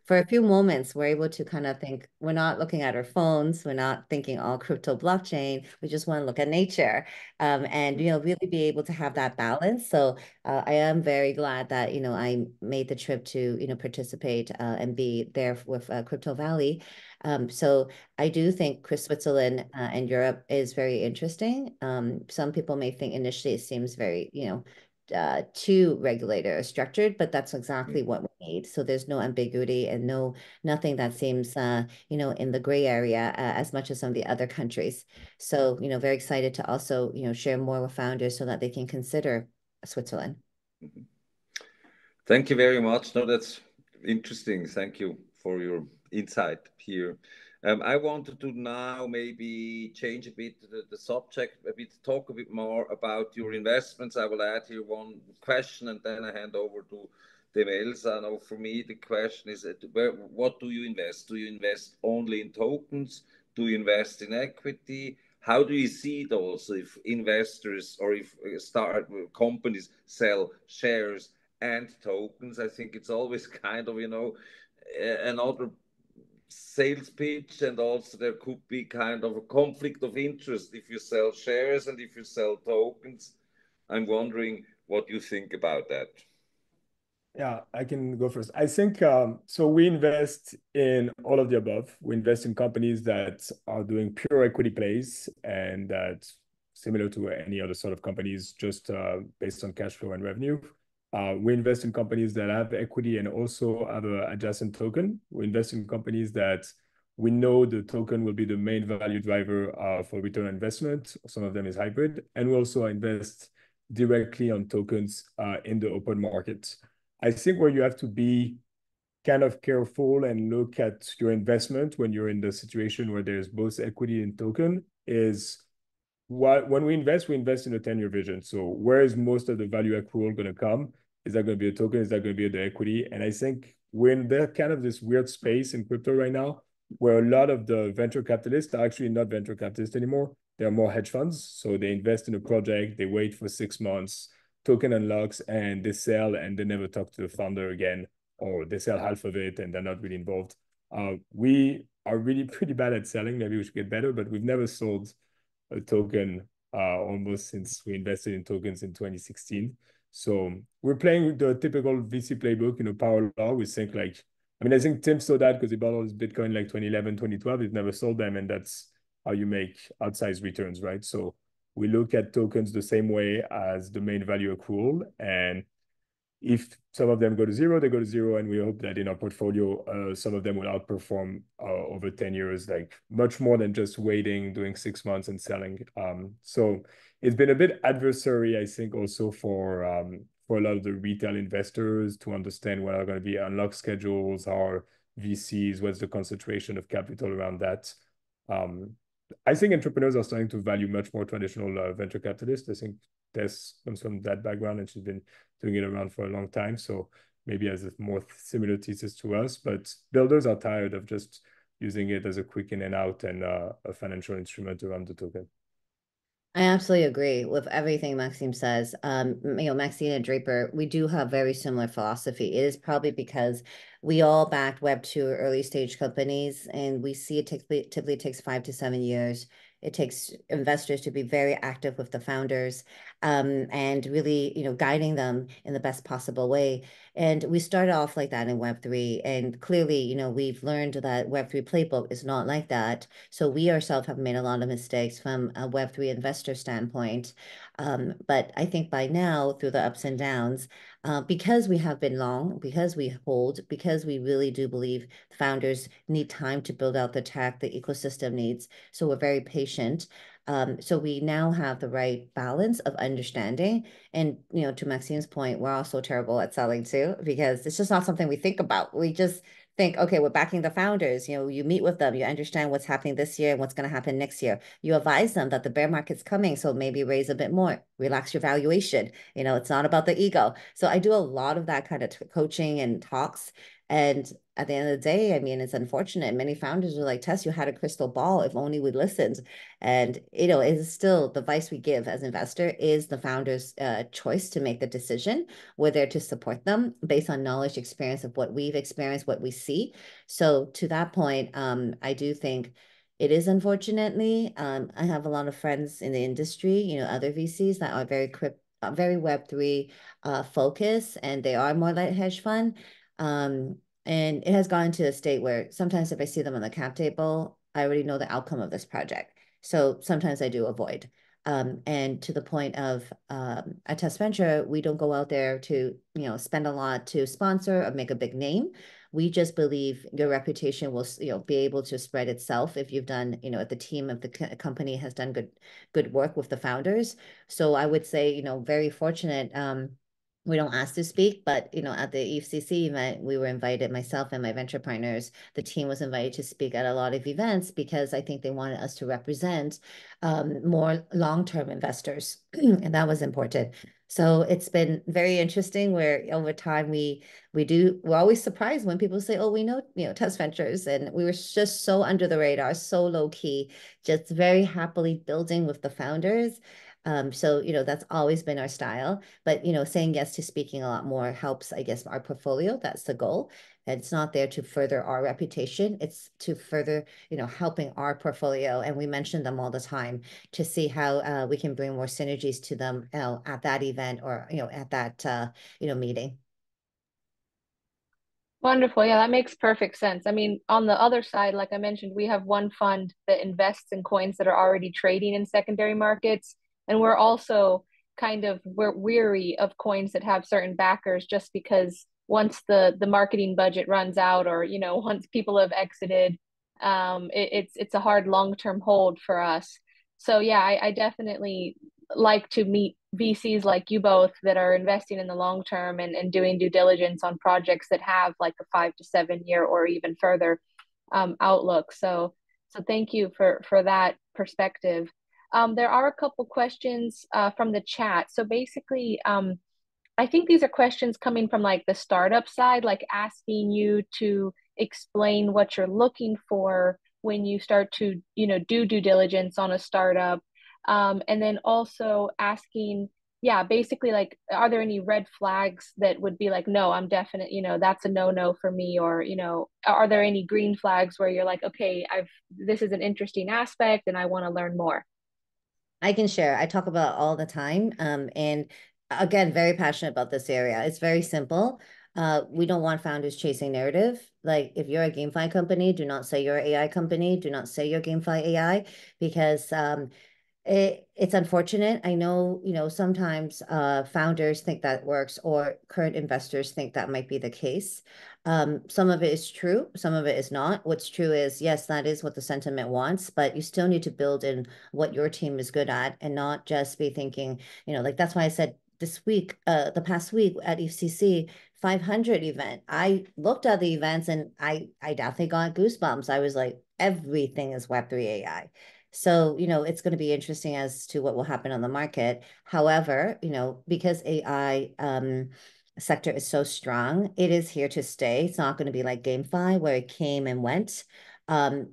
for a few moments, we're able to kind of think, we're not looking at our phones, we're not thinking all crypto blockchain, we just want to look at nature and, really be able to have that balance. So I am very glad that, I made the trip to, participate and be there with Crypto Valley. So I do think Switzerland and Europe is very interesting. Some people may think initially it seems very, too regulated or structured, but that's exactly what we need. So there's no ambiguity and nothing that seems, in the gray area as much as some of the other countries. So, very excited to also, share more with founders so that they can consider Switzerland. Thank you very much. No, that's interesting. Thank you for your insight here. I wanted to now maybe change a bit the subject, a bit, talk a bit more about your investments. I will add here one question and then I hand over to Demelza. Now, for me, the question is, what do you invest? Do you invest only in tokens? Do you invest in equity? How do you see those if investors or if companies sell shares and tokens? I think it's always kind of, another sales pitch, and also there could be kind of a conflict of interest if you sell shares and if you sell tokens. I'm wondering what you think about that. Yeah, I can go first. I think so. We invest in all of the above. We invest in companies that are doing pure equity plays, and that's similar to any other sort of companies, just based on cash flow and revenue. We invest in companies that have equity and also have an adjacent token. We invest in companies that we know the token will be the main value driver for return on investment. Some of them is hybrid, and we also invest directly on tokens in the open market. I think where you have to be kind of careful and look at your investment when you're in the situation where there's both equity and token is when we invest in a 10-year vision. So where is most of the value accrual going to come? Is that going to be a token? Is that going to be the equity? And I think we're in that kind of this weird space in crypto right now where a lot of the venture capitalists are actually not venture capitalists anymore. They're more hedge funds. So they invest in a project, they wait for 6 months, token unlocks, and they sell and they never talk to the founder again, or they sell half of it and they're not really involved. We are really pretty bad at selling. Maybe we should get better, but we've never sold a token almost since we invested in tokens in 2016. So we're playing the typical VC playbook, power law. We think I think Tim saw that because he bought all his Bitcoin like 2011, 2012. He's never sold them, and that's how you make outsized returns, right? So we look at tokens the same way as the main value accrual. And if some of them go to zero, they go to zero. And we hope that in our portfolio, some of them will outperform over 10 years, like much more than just waiting, doing 6 months and selling. So it's been a bit adversary, I think, also for a lot of the retail investors to understand what are going to be unlock schedules, our VCs, what's the concentration of capital around that. I think entrepreneurs are starting to value much more traditional venture capitalists. I think Tess comes from that background and she's been doing it around for a long time. So maybe has a more similar thesis to us, but builders are tired of just using it as a quick in and out and a financial instrument around the token. I absolutely agree with everything Maxime says. Maxine and Draper, we do have very similar philosophy. It is probably because we all backed Web2 early stage companies, and we see it typically takes 5 to 7 years. It takes investors to be very active with the founders, and really, guiding them in the best possible way. And we started off like that in Web3, and clearly, we've learned that Web3 playbook is not like that. So we ourselves have made a lot of mistakes from a Web3 investor standpoint. But I think by now, through the ups and downs, because we have been long, because we hold, because we really do believe founders need time to build out the tech, the ecosystem needs. So we're very patient. So we now have the right balance of understanding. And, to Maxime's point, we're also terrible at selling too, because it's just not something we think about. We just think, okay, we're backing the founders. You meet with them, you understand what's happening this year and what's going to happen next year. You advise them that the bear market's coming, so maybe raise a bit more, relax your valuation. It's not about the ego. So I do a lot of that kind of coaching and talks. And at the end of the day, I mean, it's unfortunate. Many founders are like, Tess, you had a crystal ball. If only we listened. And, it is still the advice we give as investor is the founder's choice to make the decision. We're there to support them based on knowledge, experience of what we've experienced, what we see. So to that point, I do think it is unfortunately, I have a lot of friends in the industry, other VCs that are very Web3 focused, and they are more like hedge fund. And it has gotten to a state where sometimes if I see them on the cap table, I already know the outcome of this project. So sometimes I do avoid. And to the point of at Test Venture, we don't go out there to, spend a lot to sponsor or make a big name. We just believe your reputation will, be able to spread itself if you've done, if the team of the company has done good work with the founders. So I would say, very fortunate. We don't ask to speak, but at the EFCC event, we were invited, myself and my venture partners, the team was invited to speak at a lot of events because I think they wanted us to represent more long-term investors, and that was important. So it's been very interesting where over time we're always surprised when people say, oh, we know, Test Ventures, and we were just so under the radar, so low key, just very happily building with the founders. So, that's always been our style, but, saying yes to speaking a lot more helps, I guess, our portfolio. That's the goal. And it's not there to further our reputation. It's to further, helping our portfolio. And we mention them all the time to see how we can bring more synergies to them at that event or, at that, meeting. Wonderful. Yeah, that makes perfect sense. I mean, on the other side, like I mentioned, we have one fund that invests in coins that are already trading in secondary markets. And we're also we're weary of coins that have certain backers just because once the marketing budget runs out or, once people have exited, it's a hard long-term hold for us. So yeah, I definitely like to meet VCs like you both that are investing in the long term and doing due diligence on projects that have like a 5 to 7 year or even further outlook. So thank you for that perspective. There are a couple questions from the chat. So basically, I think these are questions coming from like the startup side, like asking you to explain what you're looking for when you start to, do due diligence on a startup. And then also asking, yeah, basically like, are there any red flags that would be like, no, I'm definite, that's a no for me, or, are there any green flags where you're like, okay, this is an interesting aspect and I want to learn more? I can share. I talk about all the time. And again, very passionate about this area. It's very simple. We don't want founders chasing narrative. Like if you're a GameFi company, do not say you're an AI company. Do not say you're GameFi AI because it's unfortunate. I know, sometimes founders think that works or current investors think that might be the case. Some of it is true, some of it is not. What's true is, yes, that is what the sentiment wants, but you still need to build in what your team is good at and not just be thinking, like that's why I said this week, the past week at EFCC 500 event, I looked at the events and I definitely got goosebumps. I was like, everything is Web3 AI. So, it's going to be interesting as to what will happen on the market. However, because AI sector is so strong, it is here to stay. It's not going to be like GameFi where it came and went. And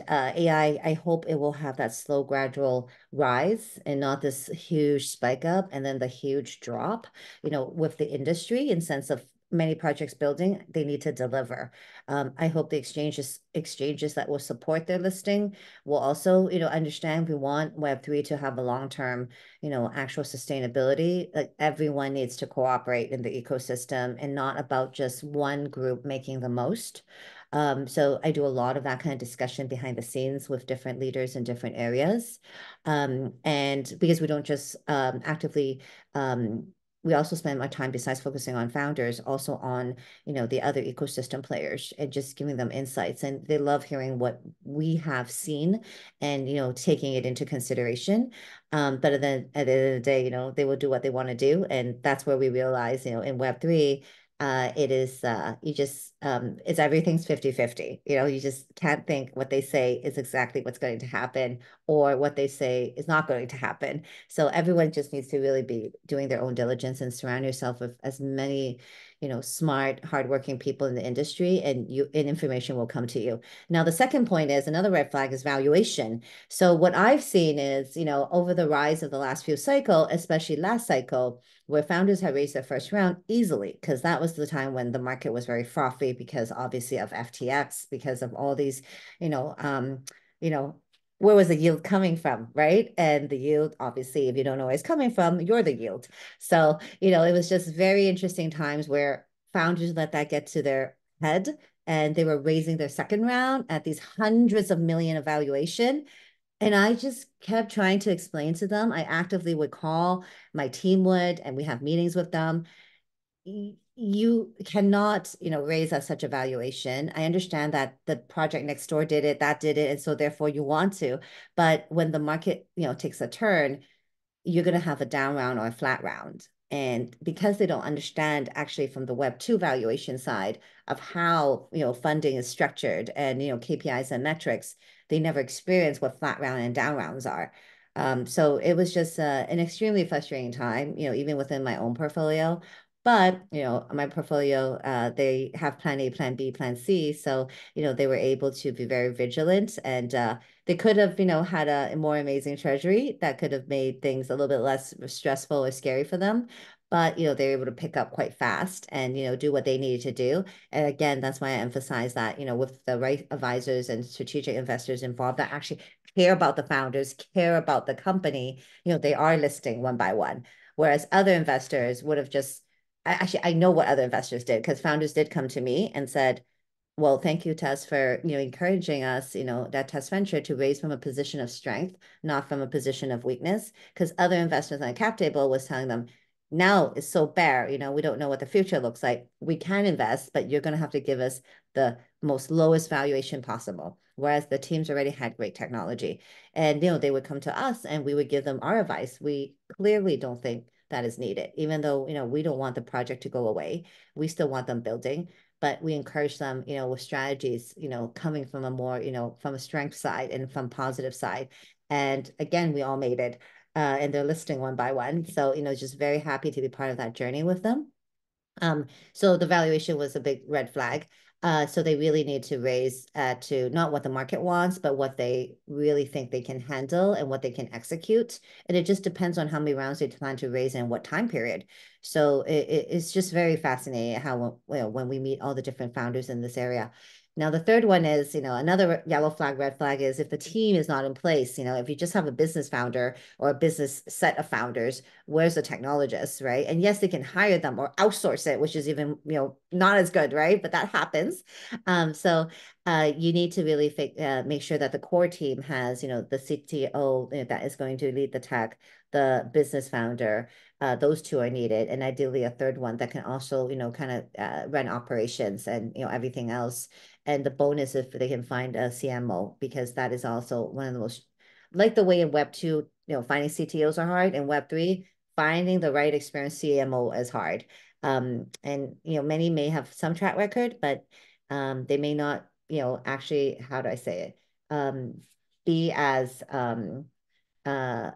AI, I hope it will have that slow, gradual rise and not this huge spike up and then the huge drop, with the industry in sense of many projects building, they need to deliver. I hope the exchanges that will support their listing will also, understand we want Web3 to have a long-term, actual sustainability. Like everyone needs to cooperate in the ecosystem and not about just one group making the most. So I do a lot of that kind of discussion behind the scenes with different leaders in different areas. And because we don't just actively we also spend my time besides focusing on founders, also on, the other ecosystem players and just giving them insights. And they love hearing what we have seen and, taking it into consideration. But then at the end of the day, they will do what they want to do. And that's where we realize, in Web3, it is it's everything's 50-50. You just can't think what they say is exactly what's going to happen or what they say is not going to happen. So everyone just needs to really be doing their own diligence and surround yourself with as many, smart, hardworking people in the industry, and information will come to you. Now, the second point is another red flag is valuation. So what I've seen is, over the rise of the last few cycle, especially last cycle, where founders have raised their first round easily, because that was the time when the market was very frothy because obviously of FTX, because of all these, where was the yield coming from, right? And the yield, obviously, if you don't know where it's coming from, you're the yield. So, it was just very interesting times where founders let that get to their head and they were raising their second round at these hundreds of million evaluation. And I just kept trying to explain to them. I actively would call, my team would, and we have meetings with them. You cannot, raise at such a valuation. I understand that the project next door did it, that did it, and so therefore you want to. But when the market, takes a turn, you're going to have a down round or a flat round. And because they don't understand actually from the Web2 valuation side of how, funding is structured and, KPIs and metrics, they never experience what flat round and down rounds are. So it was just an extremely frustrating time, even within my own portfolio. But, my portfolio, they have plan A, plan B, plan C. So, they were able to be very vigilant and they could have, had a more amazing treasury that could have made things a little bit less stressful or scary for them. But, they were able to pick up quite fast and, do what they needed to do. And again, that's why I emphasize that, with the right advisors and strategic investors involved that actually care about the founders, care about the company, they are listing one by one. Whereas other investors would have just, I know what other investors did because founders did come to me and said, well, thank you, Tess, for, encouraging us, that Tess Venture to raise from a position of strength, not from a position of weakness. Because other investors on the cap table was telling them, now it's so bare, we don't know what the future looks like. We can invest, but you're going to have to give us the most lowest valuation possible. Whereas the teams already had great technology. And, they would come to us and we would give them our advice. We clearly don't think that is needed, even though, we don't want the project to go away. We still want them building, but we encourage them, with strategies, coming from a more, from a strength side and from positive side. And again, we all made it, and they're listing one by one. So, just very happy to be part of that journey with them. So the valuation was a big red flag. So they really need to raise to not what the market wants, but what they really think they can handle and what they can execute. And it just depends on how many rounds they plan to raise and what time period. So it's just very fascinating how, when we meet all the different founders in this area. Now, the third one is, another yellow flag, red flag is if the team is not in place, if you just have a business founder or a business set of founders, where's the technologist, right? And yes, they can hire them or outsource it, which is even, not as good, right? But that happens. So you need to really make sure that the core team has, the CTO that is going to lead the tech, the business founder, those two are needed. And ideally a third one that can also, kind of run operations and, everything else. And the bonus if they can find a CMO, because that is also one of the most, like the way in Web2, finding CTOs are hard, in Web3, finding the right experienced CMO is hard. And, many may have some track record, but they may not, actually, how do I say it? be as I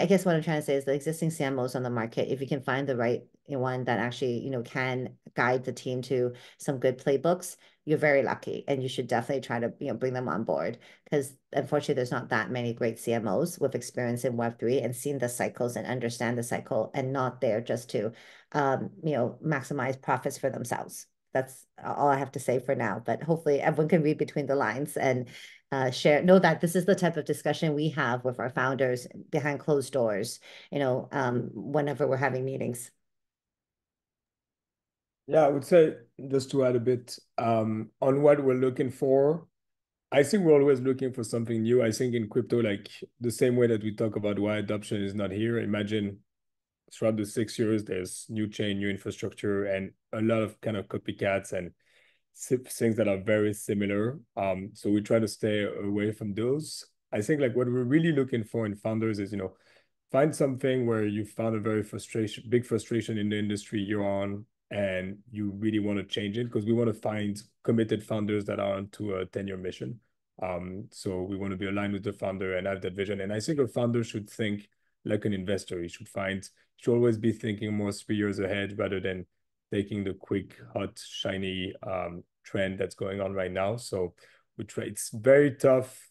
guess what I'm trying to say is the existing CMOs on the market, if you can find the right one that actually, can guide the team to some good playbooks, you're very lucky. And you should definitely try to, bring them on board. Because unfortunately, there's not that many great CMOs with experience in Web3 and seen the cycles and understand the cycle and not there just to, maximize profits for themselves. That's all I have to say for now. But hopefully everyone can read between the lines and know that this is the type of discussion we have with our founders behind closed doors, whenever we're having meetings. Yeah, I would say just to add a bit on what we're looking for. I think we're always looking for something new. I think in crypto, like the same way that we talk about why adoption is not here, imagine throughout the 6 years, there's new chain, new infrastructure, and a lot of kind of copycats and things that are very similar. So we try to stay away from those. I think like what we're really looking for in founders is, find something where you found a big frustration in the industry you're on, and you really want to change it, because we want to find committed founders that are onto a 10-year mission. So we want to be aligned with the founder and have that vision. And I think a founder should think like an investor. He should always be thinking more 3 years ahead rather than taking the quick, hot, shiny trend that's going on right now. So it's very tough.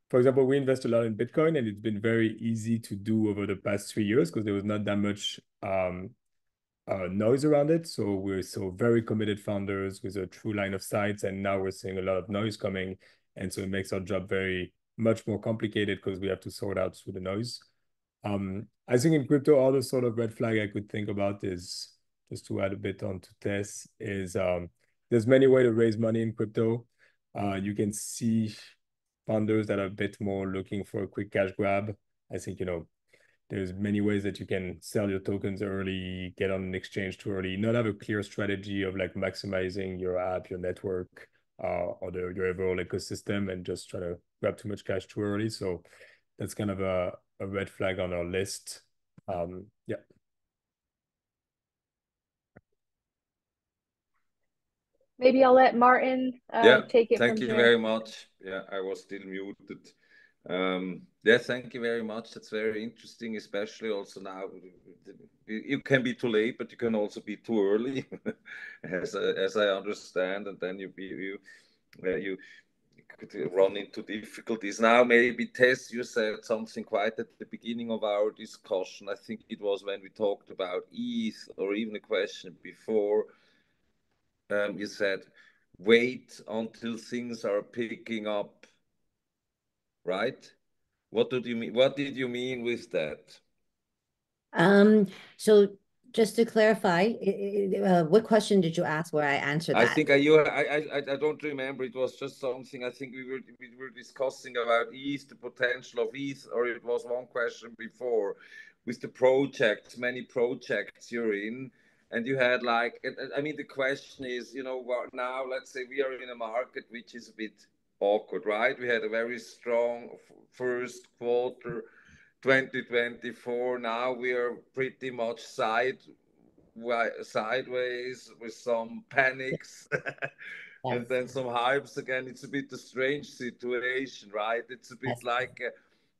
For example, we invest a lot in Bitcoin, and it's been very easy to do over the past 3 years because there was not that much noise around it. So we're very committed founders with a true line of sight, and now we're seeing a lot of noise coming. And so it makes our job very much more complicated because we have to sort out through the noise. I think in crypto, other sort of red flag I could think about is, just to add a bit on to Tess, is there's many ways to raise money in crypto. You can see founders that are a bit more looking for a quick cash grab. I think, there's many ways that you can sell your tokens early, get on an exchange too early, not have a clear strategy of like maximizing your app, your network, or your overall ecosystem, and just try to grab too much cash too early. So that's kind of a red flag on our list. Yeah. Maybe I'll let Martin take it from thank you here. very much. Yeah, I was still muted. Yeah, thank you very much. That's very interesting, especially also now. You can be too late, but you can also be too early, as I understand, and then you could run into difficulties. Now, maybe Tess, you said something quite at the beginning of our discussion. I think it was when we talked about ETH, or even a question before. You said, wait until things are picking up, right? What did you mean? What did you mean with that? So just to clarify, what question did you ask where I answered I that? think I don't remember. It was just something. I think we were discussing about ETH, the potential of ETH, or it was one question before with the projects, many projects you're in, and you had like, I mean, the question is, what now? Let's say we are in a market which is a bit awkward, right? We had a very strong first quarter 2024. Now we are pretty much sideways with some panics and then some hypes again. It's a bit a strange situation, right? It's a bit like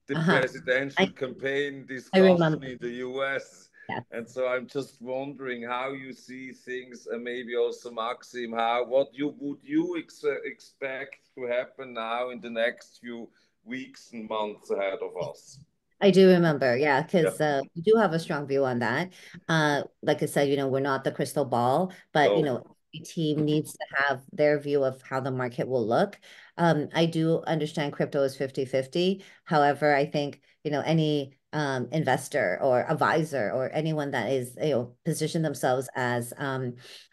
the presidential campaign discussion in the US. And so I'm just wondering how you see things, and maybe also Maxime, what would you expect to happen now in the next few weeks and months ahead of us? I do remember, yeah, because we do have a strong view on that. Like I said, we're not the crystal ball, but every team needs to have their view of how the market will look. I do understand crypto is 50-50. However, I think, any investor or advisor or anyone that is, position themselves as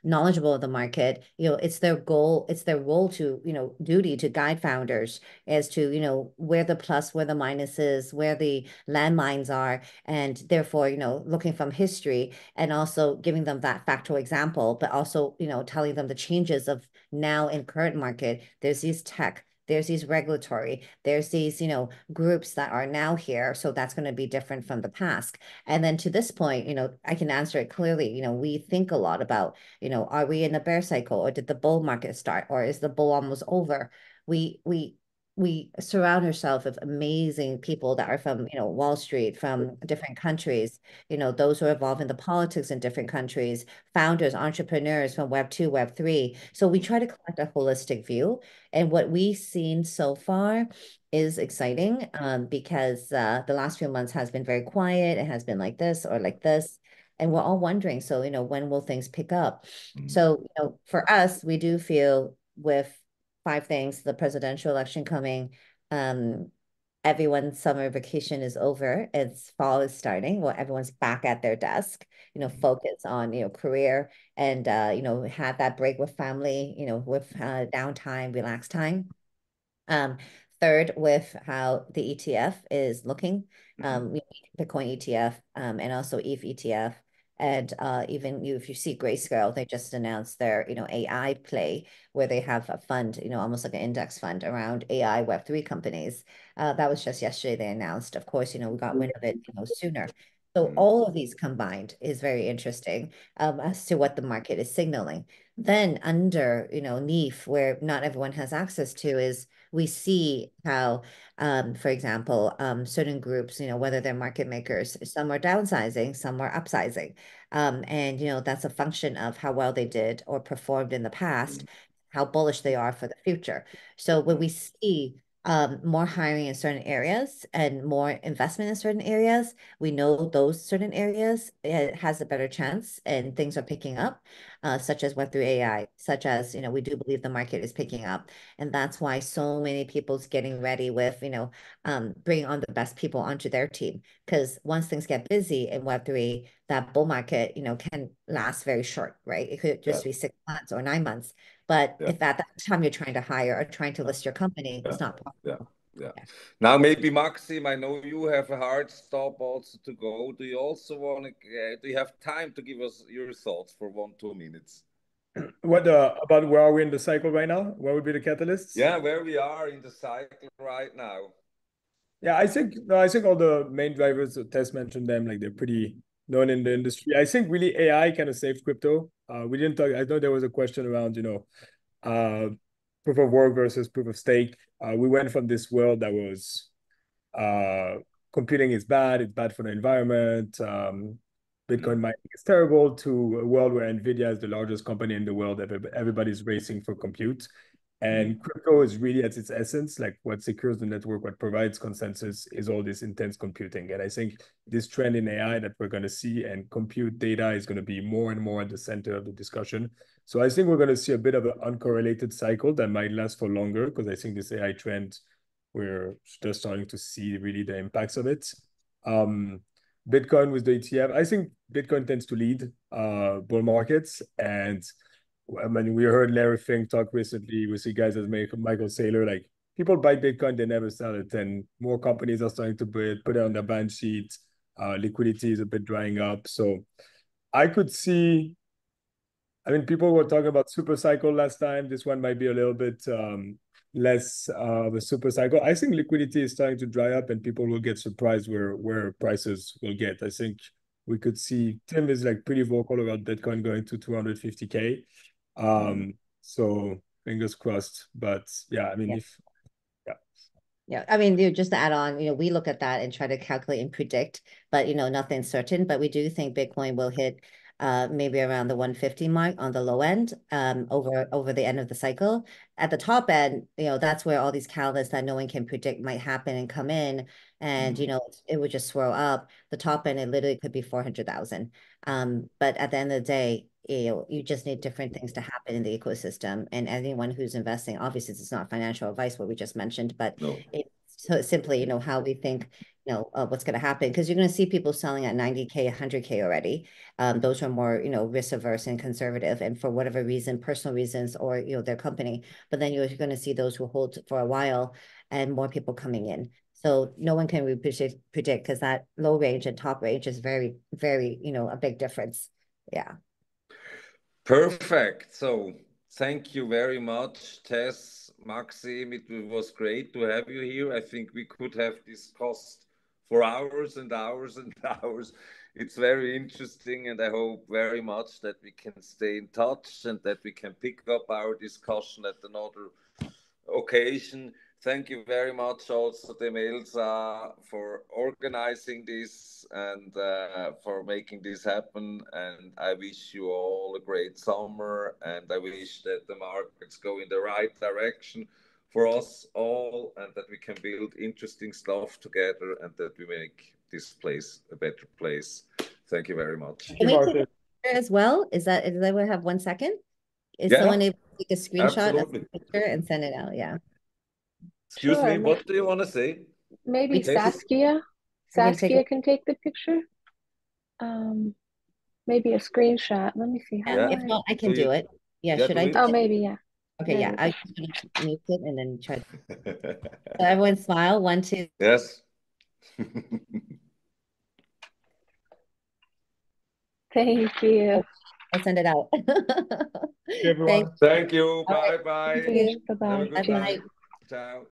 knowledgeable of the market, it's their goal, it's their role to, duty to guide founders as to, where the plus, where the minus is, where the landmines are, and therefore, looking from history and also giving them that factual example, but also, telling them the changes of now in current market. There's these tech, there's these regulatory, there's these, groups that are now here. So that's going to be different from the past. And then to this point, I can answer it clearly. We think a lot about, are we in a bear cycle, or did the bull market start, or is the bull almost over? We we surround ourselves with amazing people that are from, Wall Street, from different countries, those who are involved in the politics in different countries, founders, entrepreneurs from Web 2, Web 3. So we try to collect a holistic view. And what we've seen so far is exciting, because the last few months has been very quiet. It has been like this or like this. And we're all wondering, so, when will things pick up? So, for us, we do feel with 5 things, the presidential election coming, everyone's summer vacation is over. It's fall is starting. Well, everyone's back at their desk, focus on, career and, have that break with family, with downtime, relaxed time. Third, with how the ETF is looking, Bitcoin ETF, and also ETH ETF. And even if you see Grayscale, they just announced their, AI play where they have a fund, almost like an index fund around AI Web3 companies. That was just yesterday they announced. Of course, we got wind of it, sooner. So all of these combined is very interesting, as to what the market is signaling. Then under, NEEF, where not everyone has access to, is we see how, for example, certain groups, whether they're market makers, some are downsizing, some are upsizing. And, that's a function of how well they did or performed in the past, how bullish they are for the future. So when we see more hiring in certain areas and more investment in certain areas, we know those certain areas, it has a better chance and things are picking up, such as Web3 AI, such as, we do believe the market is picking up. And that's why so many people's getting ready with, bringing on the best people onto their team. Because once things get busy in Web3, that bull market, can last very short, right? It could just be 6 months or 9 months. But if at that time you're trying to hire or trying to list your company, it's not possible. Yeah. Now maybe Maxime, I know you have a hard stop also to go. Do you also want to? Do you have time to give us your thoughts for 1-2 minutes? What about where are we in the cycle right now? What would be the catalysts? Yeah, where we are in the cycle right now. Yeah, I think all the main drivers, Tess mentioned them, like they're pretty known in the industry. I think really AI kind of saved crypto. We didn't talk. I know there was a question around, proof of work versus proof of stake. We went from this world that was computing is bad, it's bad for the environment, Bitcoin mining is terrible, to a world where Nvidia is the largest company in the world, everybody's racing for compute. And crypto is really at its essence, like what secures the network, what provides consensus is all this intense computing. And I think this trend in AI that we're going to see and compute data is going to be more and more at the center of the discussion. So I think we're going to see a bit of an uncorrelated cycle that might last for longer, because I think this AI trend, we're just starting to see really the impacts of it. Bitcoin with the ETF, I think Bitcoin tends to lead bull markets. And I mean, we heard Larry Fink talk recently. We see guys as Michael Saylor, like people buy Bitcoin, they never sell it. And more companies are starting to put it on their balance sheet. Liquidity is a bit drying up. So I could see, I mean, people were talking about super cycle last time. This one might be a little bit less of a super cycle. I think liquidity is starting to dry up and people will get surprised where prices will get. I think we could see Tim is like pretty vocal about Bitcoin going to 250K. So fingers crossed. But yeah, I mean, Yeah, I mean, just to add on, we look at that and try to calculate and predict, but nothing's certain. But we do think Bitcoin will hit maybe around the 150 mark on the low end, over the end of the cycle. At the top end, that's where all these catalysts that no one can predict might happen and come in, and it would just swirl up. The top end, it literally could be 400,000. But at the end of the day, you just need different things to happen in the ecosystem. And anyone who's investing, obviously, it's not financial advice, what we just mentioned, but it's simply, how we think, what's going to happen. Because you're going to see people selling at 90K, 100K already. Those are more, risk averse and conservative, and for whatever reason, personal reasons, or, their company. But then you're going to see those who hold for a while and more people coming in. So no one can really predict, because that low range and top range is very, very, a big difference. Yeah. Perfect. So thank you very much, Tess, Maxime. It was great to have you here. I think we could have discussed for hours and hours and hours. It's very interesting, and I hope very much that we can stay in touch and that we can pick up our discussion at another occasion. thank you very much also, Demelza, for organizing this and for making this happen. And I wish you all a great summer. And I wish that the markets go in the right direction for us all, and that we can build interesting stuff together, and that we make this place a better place. Thank you very much. Can we take a picture as well? Does everyone have 1 second? Is Yeah, someone able to take a screenshot of absolutely. the picture and send it out? Yeah. Excuse Sure, me, what do you want to say? maybe Yes. Saskia. You can take Saskia can take the picture. Maybe a screenshot. Let me see. How Yeah. do If not, I can Do do you- it. Yeah, Yeah, should do I? it. Oh, maybe, yeah. Okay, yeah. Yeah. I just gonna mute it and then try. So everyone smile. 1, 2. Yes. Thank you. I'll send it out. everyone. Thanks. Thank you. All right. Bye bye. Thank you. Bye-bye. Have a good Bye-bye. night. Ciao.